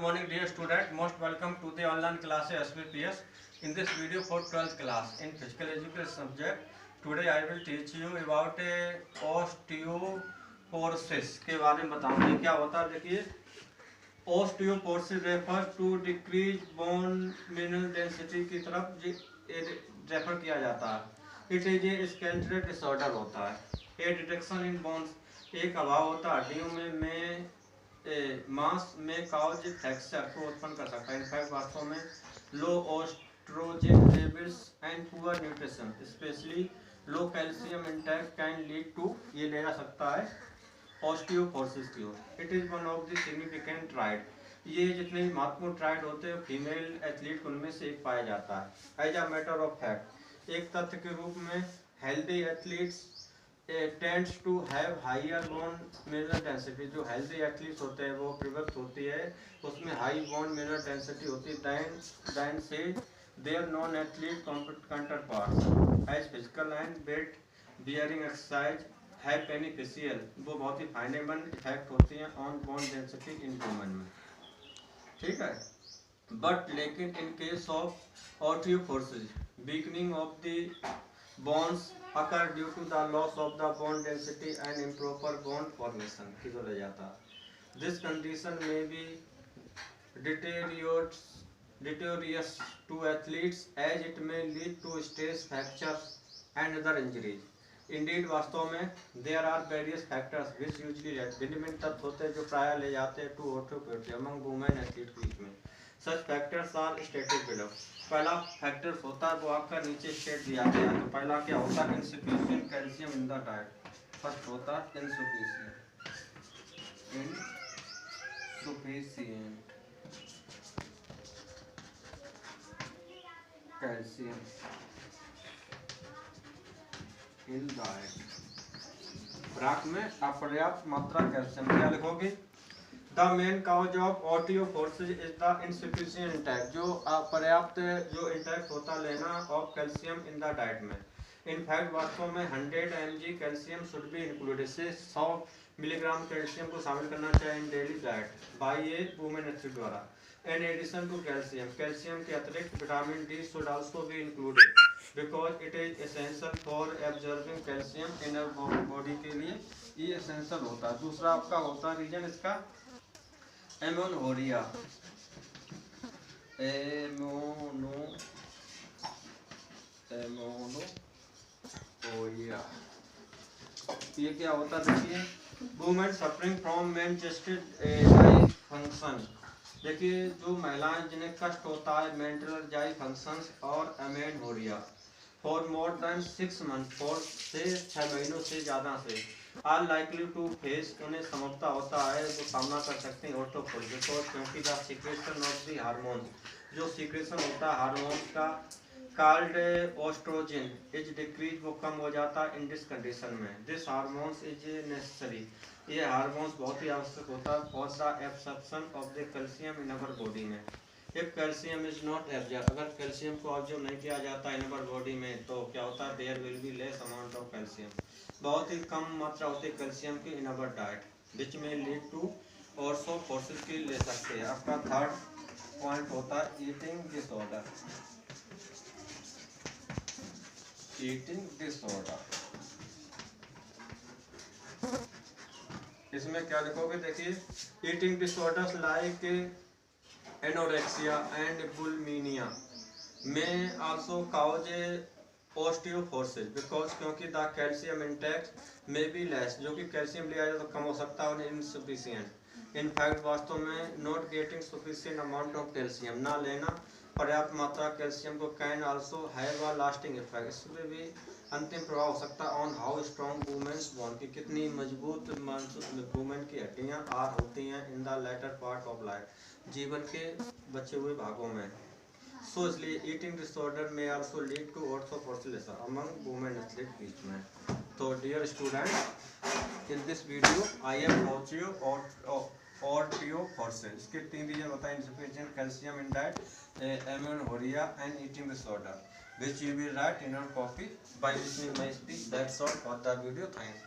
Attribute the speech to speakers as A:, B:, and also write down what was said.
A: morning dear student, most welcome to the online class SPPS. In this video for 12th class in physical education subject, today I will teach you about a osteoporosis के बारे में बताऊंगा क्या होता है। देखिए, osteoporosis refers to decreased bone mineral density की तरफ रेफर किया जाता है। It is a skeletal disorder होता है। ए डिडक्शन इन बोन्स, एक अभाव होता है हड्डियों में मास में काउज फ्रैक्चर को उत्पन्न कर सकता है। इनफैक्ट वास्तव में low oestrogen levels and poor nutrition specially low calcium intake can lead to, ये ले जा सकता है ऑस्टियोपोरोसिस की ओर। It is one of the significant triad, ये जितने भी महत्वपूर्ण ट्राइड होते हैं फीमेल एथलीट उनमें से एक पाया जाता है। As a matter of fact, एक तथ्य के रूप में healthy athletes tends to have higher bone mineral density, जो हेल्दी एथलीट्स होते हैं वो प्रवृत्त होती है उसमें हाई बोन मिनरल डेंसिटी होती है दैन से their non athlete counterparts as physical and weight bearing exercise है बेनिफिशियल, वो बहुत ही फायदेमंद इफेक्ट होती हैं ऑन बोन डेंसिटी इंप्रूवमेंट में। ठीक है, बट लेकिन in case of osteoporosis weakening of the bones occur due to the loss of the bone density and improper bone formation की जो ले जाता है। This condition may be deleterious to athletes as it may lead to stress fractures and other injuries. Indeed, वास्तव में there are various factors which usually भिन्न तत्व होते हैं जो प्राय ले जाते हैं to osteoporosis among women athletes के में। Such factors are stated below. पहला फैक्टर्स होता है वो आपका नीचे स्टेट दिया गया है। तो पहला क्या होता है, insufficient calcium in the diet. First होता है इनसफिशिएंट कैल्शियम इन डाइट, खुराक में अपर्याप्त मात्रा कैल्शियम। क्या लिखोगे? The main cause of osteoporosis is the insufficient intake, जो अपर्याप्त जो इंटेक होता लेना of calcium in the diet में। इनफैक्ट वास्तव में 100 mg calcium should be included, से 100 मिलीग्राम कैल्शियम को शामिल करना चाहिए in daily diet by a women athlete द्वारा। In addition to calcium, calcium के अतिरिक्त vitamin D should also be included because it is essential for absorbing calcium in body के लिए ये एसेंशियल होता है। दूसरा आपका होता है रीजन इसका एमोनोरिया। ये क्या होता है? देखिए, वुमेन सफरिंग फ्रॉम मेनस्ट्रुअल फंक्शन, देखिए जो महिलाएं जिन्हें कष्ट होता है मेंस्ट्रुअल जाई फंक्शंस और amenorrhea for more than 6 month, 4 से 6 महीनों से ज़्यादा से आर लाइकली टू फेस, उन्हें संभवता होता है वो सामना कर सकते हैं ऑस्टियोपोरोसिस, क्योंकि the secretion of the hormone, जो सीक्रेशन होता है हार्मोन का कॉल्ड ओस्ट्रोजन इज डिक्रीज, वो कम हो जाता है इन दिस कंडीशन में। दिस हार्मोन्स इज नेसेसरी, ये हार्मोन्स बहुत ही आवश्यक होता है for the absorption of the calcium in our body में। If calcium is not absorb, अगर कैल्शियम को ऑब्जॉर्ब नहीं किया जाता इन अवर बॉडी में तो क्या होता है, there will be less amount of calcium, बहुत ही कम मात्रा होती है कैल्शियम की इन अवर डाइट विच में लीड टू ऑस्टियोपोरोसिस की ले सकते हैं। आपका थर्ड पॉइंट होता है ईटिंग डिसऑर्डर। ईटिंग डिसऑर्डर, इसमें क्या लिखोगे? देखिए, eating disorders like anorexia and bulimia में आल्सो काउज ऑस्टियोपोरोसिस बिकॉज, क्योंकि द कैल्शियम इंटेक में बी लेस, जो कि कैल्शियम लिया जाए तो कम हो सकता है और इनसफिशिएंट। इनफैक्ट वास्तव में not getting sufficient amount of calcium, ना लेना पर्याप्त मात्रा कैल्शियम को can also have a lasting effect, इसमें भी अंतिम प्रभाव हो सकता है on how strong women's bone, की कितनी मजबूत वुमेन की हड्डियां आर होती हैं in the later part of life, जीवन के बचे हुए भागों में। सो इसलिए ईटिंग डिसऑर्डर में also lead to osteoporosis among women athlete बीच में। तो dear student, in this video I am osteoporosis, इसके 3 रीजन बताएं, insufficient calcium in diet, amenorrhea and eating disorder, which you will write in your copy by listening my speech. That's all for the video. Thanks.